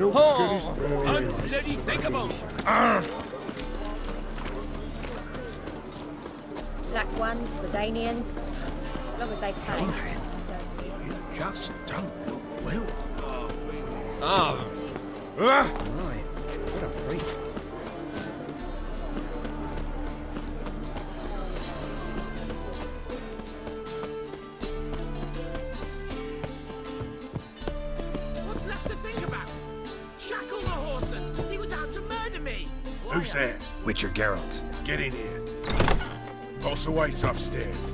Unbloody thinkable! Black ones, Redanians, as long as they pay. Don't leave. You just don't look well. Ah, Right, what a freak. What's left to think about? Shackle the horse. He was out to murder me. Who's there? Witcher Geralt. Get in here. Boss awaits upstairs.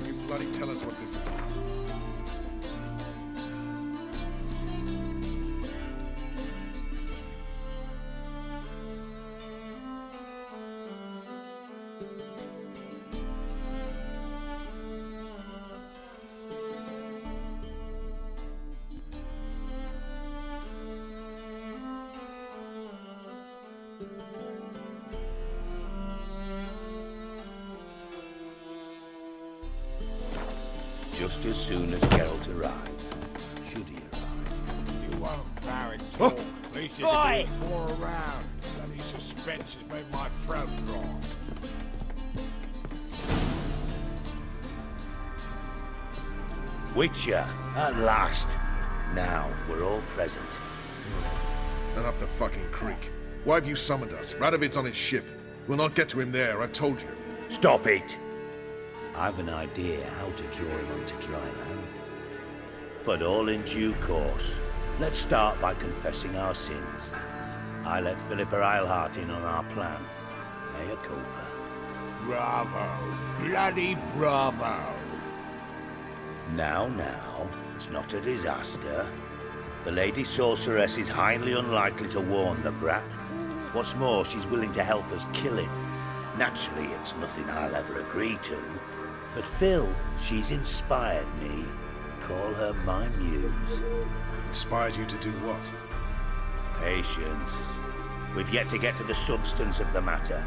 You bloody tell us what this is about. Just as soon as Geralt arrives. Should he arrive? You won't, Baron talk. Least you can do is pour around. Bloody suspense has made my throat dry. Witcher, at last. Now we're all present. And up the fucking creek. Why have you summoned us? Radovid's on his ship. We'll not get to him there, I've told you. Stop it! I've an idea how to draw him onto dry land. But all in due course. Let's start by confessing our sins. I let Philippa Eilhart in on our plan. Mea culpa. Bravo. Bloody bravo. Now, it's not a disaster. The Lady Sorceress is highly unlikely to warn the brat. What's more, she's willing to help us kill him. Naturally, it's nothing I'll ever agree to. But Phil, she's inspired me. Call her my muse. Inspired you to do what? Patience. We've yet to get to the substance of the matter.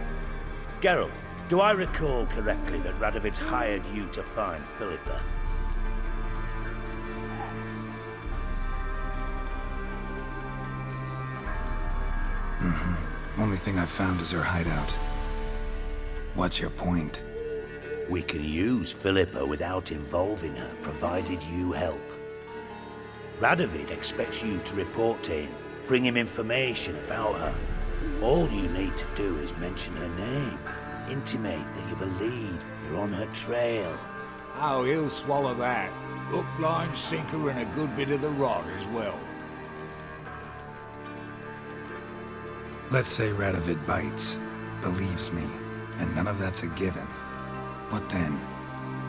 Geralt, do I recall correctly that Radovid's hired you to find Philippa? Only thing I've found is her hideout. What's your point? We can use Philippa without involving her, provided you help. Radovid expects you to report to him, bring him information about her. All you need to do is mention her name, intimate that you've a lead, you're on her trail. Oh, he'll swallow that. Hook, line, sinker, and a good bit of the rod as well. Let's say Radovid bites, believes me, and none of that's a given. What then?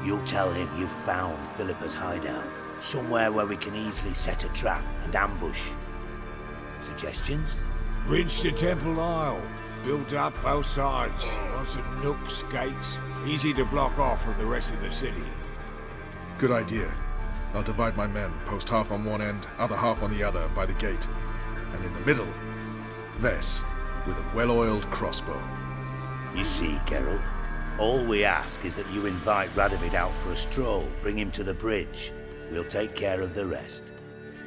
You'll tell him you've found Philippa's hideout, somewhere where we can easily set a trap and ambush. Suggestions? Bridge to Temple Isle. Built up both sides. Lots of nooks, gates. Easy to block off from the rest of the city. Good idea. I'll divide my men, post half on one end, other half on the other, by the gate. And in the middle, Ves, with a well-oiled crossbow. You see, Geralt, all we ask is that you invite Radovid out for a stroll, bring him to the bridge. We'll take care of the rest.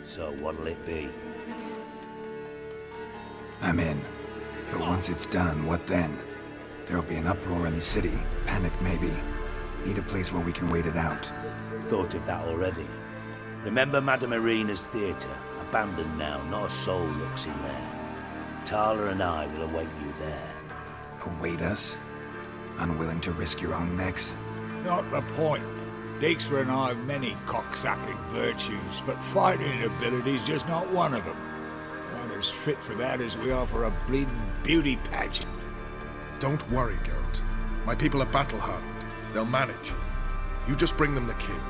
So what'll it be? I'm in. But once it's done, what then? There'll be an uproar in the city, panic maybe. Need a place where we can wait it out. Thought of that already. Remember Madame Irina's theatre? Abandoned now, not a soul looks in there. Tala and I will await you there. Await us? Unwilling to risk your own necks? Not the point. Dijkstra and I have many cocksucking virtues, but fighting ability's just not one of them. Not as fit for that as we are for a bleeding beauty pageant. Don't worry, Geralt. My people are battle-hardened. They'll manage. You just bring them the king.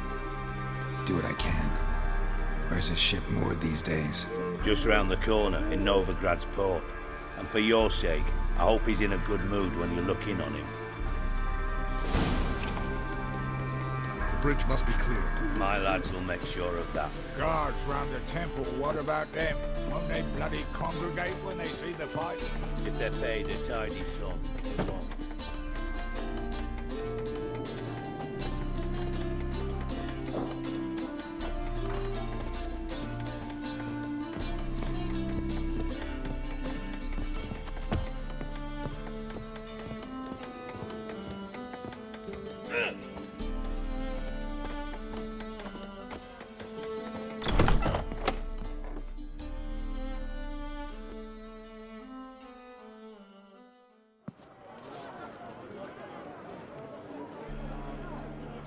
Do what I can. Where's his ship moored these days? Just round the corner in Novigrad's port. And for your sake, I hope he's in a good mood when you look in on him. The bridge must be clear. My lads will make sure of that. Guards round the temple, what about them? Won't they bloody congregate when they see the fight? If they're paid a tidy sum, they won't.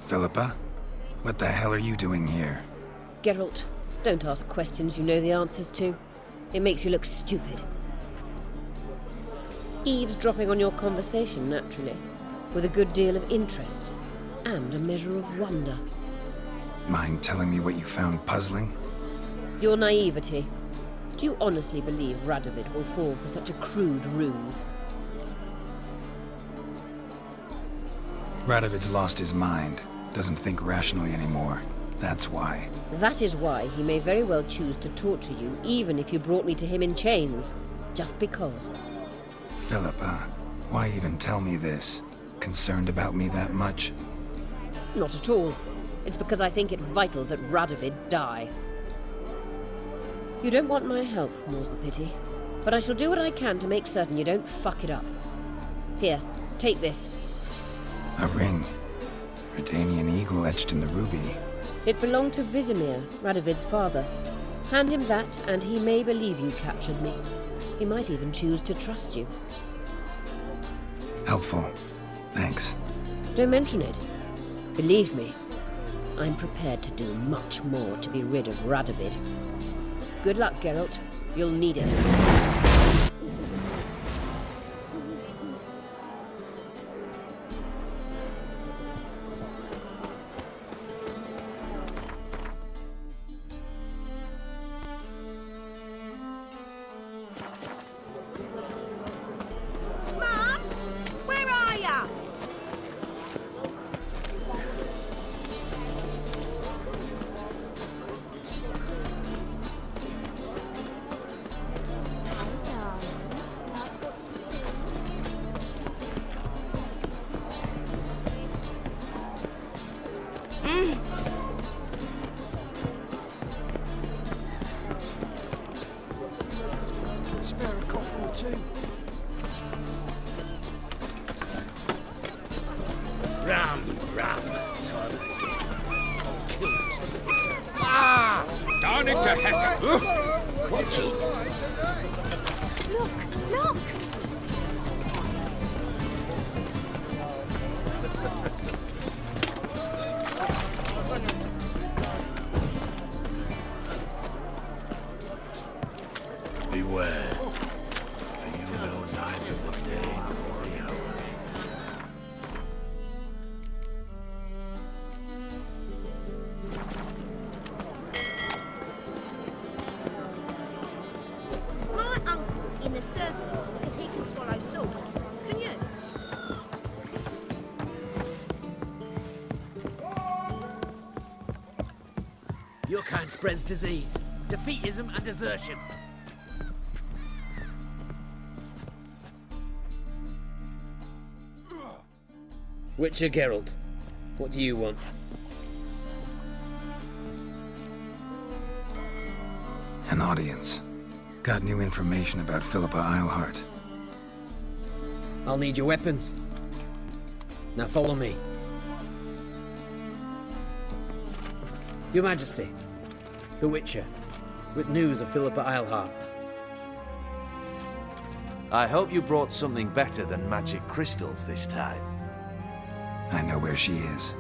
Philippa? What the hell are you doing here? Geralt, don't ask questions you know the answers to. It makes you look stupid. Eavesdropping on your conversation, naturally, with a good deal of interest and a measure of wonder. Mind telling me what you found puzzling? Your naivety. Do you honestly believe Radovid will fall for such a crude ruse? Radovid's lost his mind. Doesn't think rationally anymore. That's why. That is why he may very well choose to torture you, even if you brought me to him in chains. Just because. Philippa, why even tell me this? Concerned about me that much? Not at all. It's because I think it vital that Radovid die. You don't want my help, more's the pity. But I shall do what I can to make certain you don't fuck it up. Here, take this. A ring. Redanian eagle etched in the ruby. It belonged to Vizimir, Radovid's father. Hand him that, and he may believe you captured me. He might even choose to trust you. Helpful. Thanks. Don't mention it. Believe me, I'm prepared to do much more to be rid of Radovid. Good luck, Geralt. You'll need it. Mum, where are ya? Spare a couple or two. Ram, time again. I'll kill you. Ah! Darn it to heck! Watch it. Look, look! Beware, for you know neither the day nor the hour. My uncle's in the circus because he can swallow swords. Can you? Your kind spreads disease, defeatism and desertion. Witcher Geralt, what do you want? An audience. Got new information about Philippa Eilhart. I'll need your weapons. Now follow me. Your Majesty, the Witcher, with news of Philippa Eilhart. I hope you brought something better than magic crystals this time. I know where she is.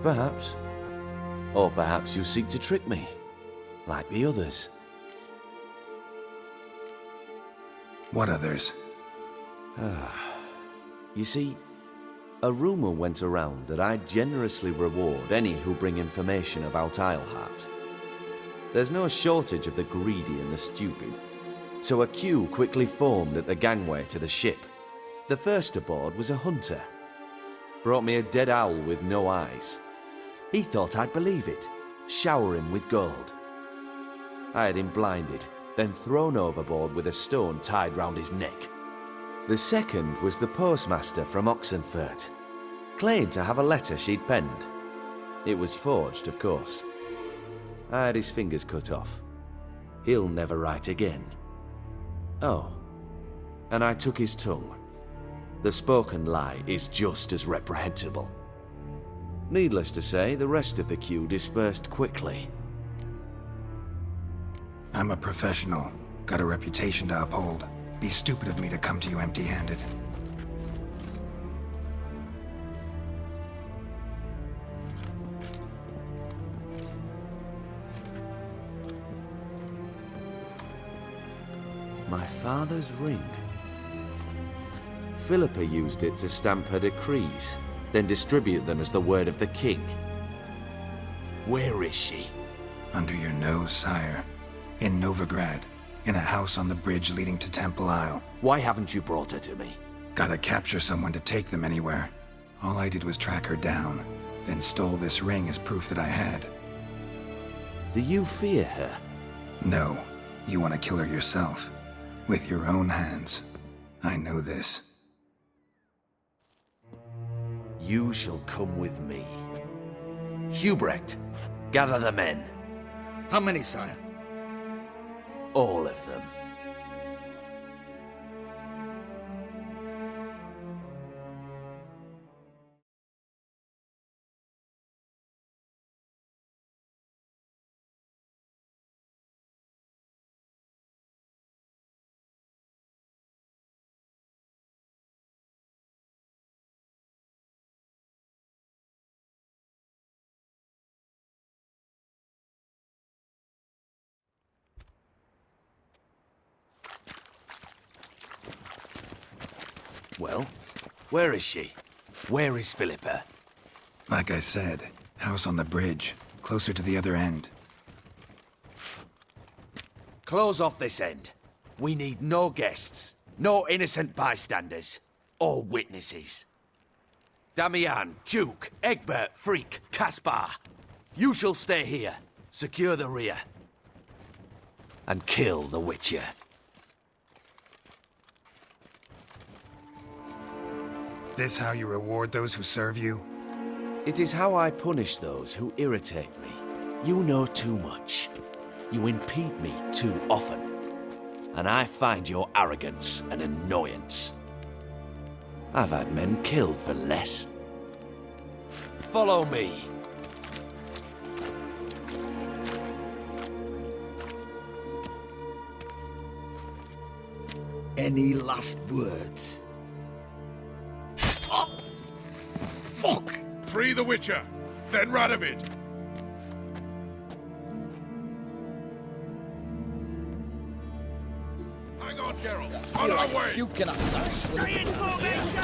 Perhaps. Or perhaps you seek to trick me, like the others. What others? You see, a rumor went around that I generously reward any who bring information about Eilhart. There's no shortage of the greedy and the stupid, so a queue quickly formed at the gangway to the ship. The first aboard was a hunter. Brought me a dead owl with no eyes. He thought I'd believe it, shower him with gold. I had him blinded, then thrown overboard with a stone tied round his neck. The second was the postmaster from Oxenfurt. Claimed to have a letter she'd penned. It was forged, of course. I had his fingers cut off. He'll never write again. Oh, and I took his tongue. The spoken lie is just as reprehensible. Needless to say, the rest of the queue dispersed quickly. I'm a professional. Got a reputation to uphold. Be stupid of me to come to you empty-handed. My father's ring. Philippa used it to stamp her decrees, then distribute them as the word of the king. Where is she? Under your nose, sire. In Novigrad, in a house on the bridge leading to Temple Isle. Why haven't you brought her to me? Gotta capture someone to take them anywhere. All I did was track her down, then stole this ring as proof that I had. Do you fear her? No, you want to kill her yourself. With your own hands. I know this. You shall come with me. Hubrecht, gather the men. How many, sire? All of them. Well, where is she? Where is Philippa? Like I said, house on the bridge, closer to the other end. Close off this end. We need no guests, no innocent bystanders, or witnesses. Damian, Duke, Egbert, Freak, Caspar. You shall stay here, secure the rear, and kill the Witcher. This how you reward those who serve you? It is how I punish those who irritate me. You know too much. You impede me too often. And I find your arrogance an annoyance. I've had men killed for less. Follow me. Any last words? Oh, fuck! Free the Witcher, then Radovid. Hang on, Geralt. On our way! You cannot Stay in formation!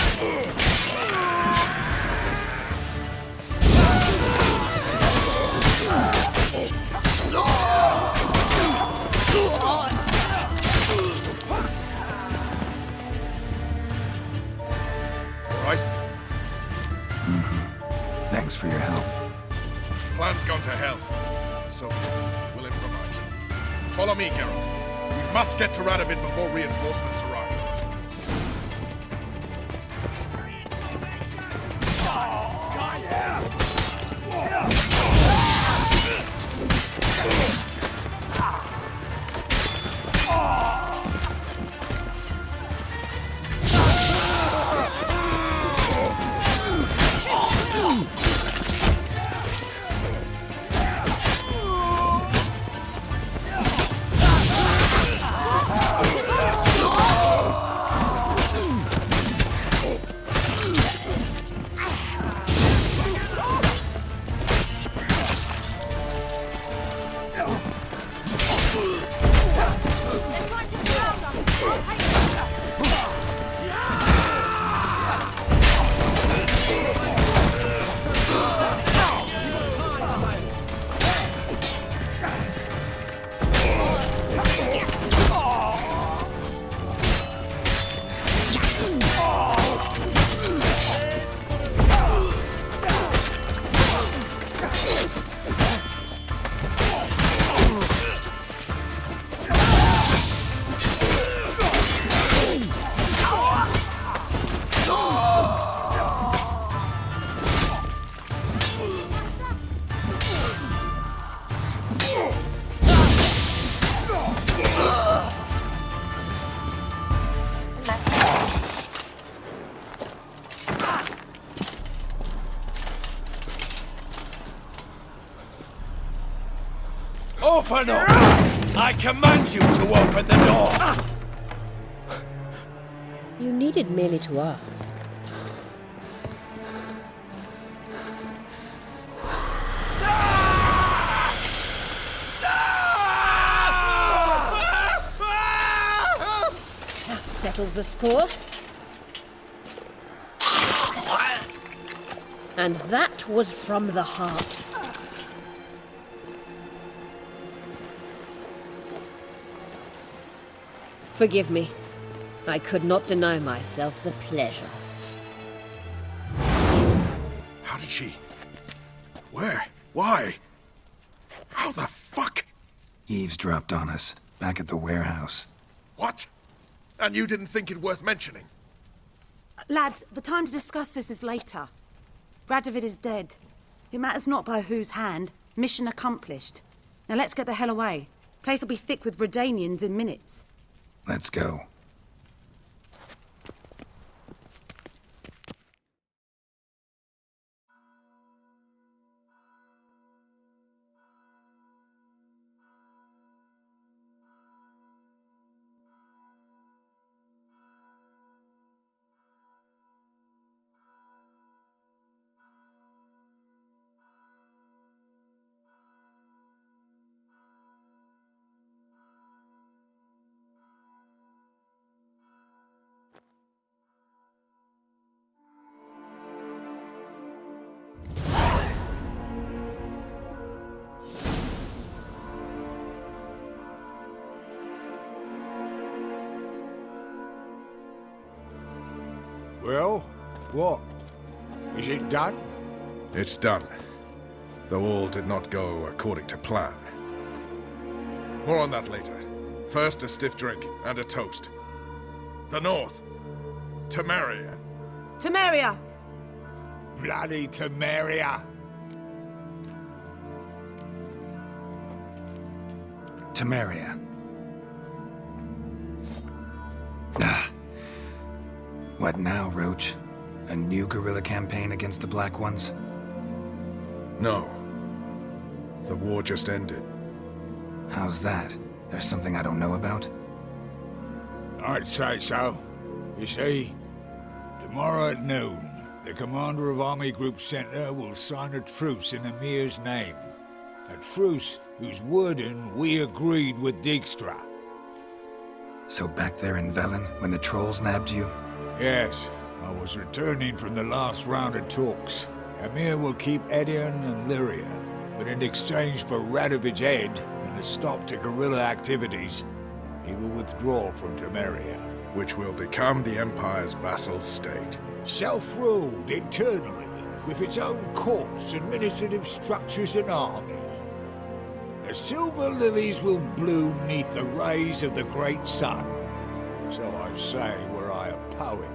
Right? Thanks for your help. Plan's gone to hell. So we'll improvise. Follow me, Geralt. We must get to Radovid before reinforcements arrive. Open up! I command you to open the door! You needed merely to ask. settles the score. And that was from the heart. Forgive me. I could not deny myself the pleasure. How did she... Where? Why? How the fuck? Eavesdropped on us, back at the warehouse. What? And you didn't think it worth mentioning? Lads, the time to discuss this is later. Radovid is dead. It matters not by whose hand. Mission accomplished. Now let's get the hell away. Place will be thick with Redanians in minutes. Let's go. Well, what? Is it done? It's done. Though all did not go according to plan. More on that later. First, a stiff drink and a toast. The North. Temeria. Temeria! Bloody Temeria! Temeria. Ah. What now, Roach? A new guerrilla campaign against the Black Ones? No. The war just ended. How's that? There's something I don't know about? I'd say so. You see, tomorrow at noon, the commander of Army Group Center will sign a truce in Emir's name. A truce whose wording we agreed with Dijkstra. So back there in Velen, when the trolls nabbed you? Yes, I was returning from the last round of talks. Emir will keep Edion and Lyria, but in exchange for Radovid's head and a stop to guerrilla activities, he will withdraw from Temeria. Which will become the Empire's vassal state. Self-ruled internally, with its own courts, administrative structures and army. The silver lilies will bloom neath the rays of the great sun. So I say were I a poet.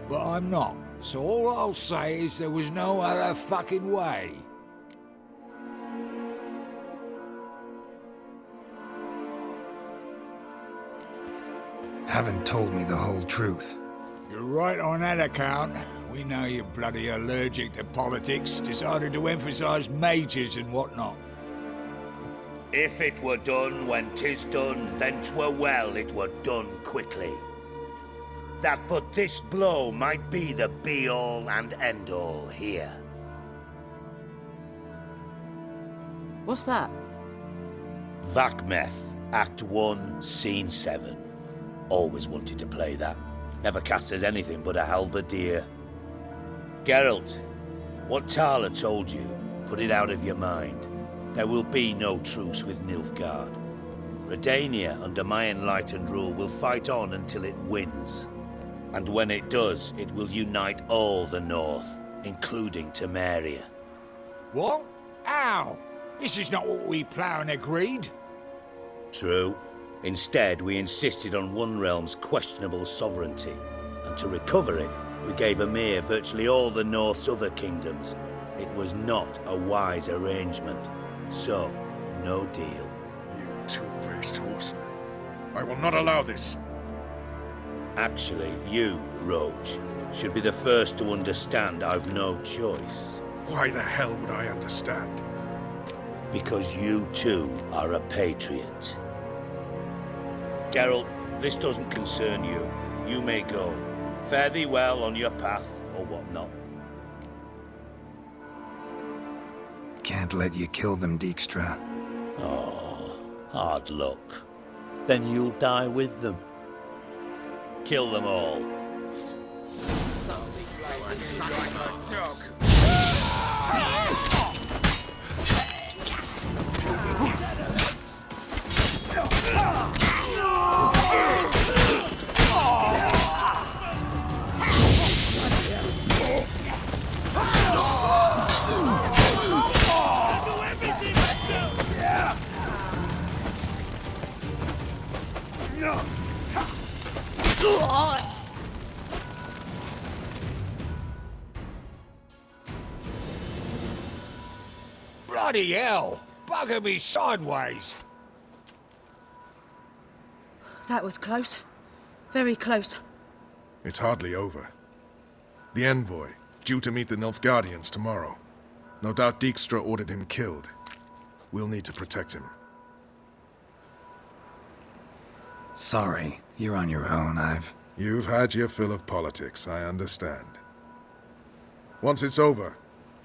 But I'm not, so all I'll say is there was no other fucking way. Haven't told me the whole truth. You're right on that account. We know you're bloody allergic to politics, decided to emphasize majors and whatnot. If it were done when 'tis done, then 'twere well it were done quickly. That but this blow might be the be-all and end-all here. What's that? Vakmeth, Act 1, Scene 7. Always wanted to play that. Never cast as anything but a halberdier. Geralt, what Tala told you, put it out of your mind. There will be no truce with Nilfgaard. Redania, under my enlightened rule, will fight on until it wins. And when it does, it will unite all the North, including Temeria. What? How? This is not what we plowing agreed. True. Instead, we insisted on one realm's questionable sovereignty, and to recover it, we gave Emir virtually all the North's other kingdoms. It was not a wise arrangement, so no deal. You two-faced horse. I will not allow this. Actually, you, Roach, should be the first to understand I've no choice. Why the hell would I understand? Because you too are a patriot. Geralt, this doesn't concern you. You may go. Fare thee well on your path, or whatnot. Can't let you kill them, Dijkstra. Oh, hard luck. Then you'll die with them. kill them all. Bloody hell! Bugger me sideways! That was close. Very close. It's hardly over. The envoy, due to meet the Nilfgaardians tomorrow. No doubt Dijkstra ordered him killed. We'll need to protect him. Sorry, you're on your own. You've had your fill of politics, I understand. Once it's over,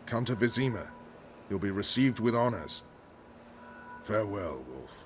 come to Vizima. You'll be received with honors. Farewell, Wolf.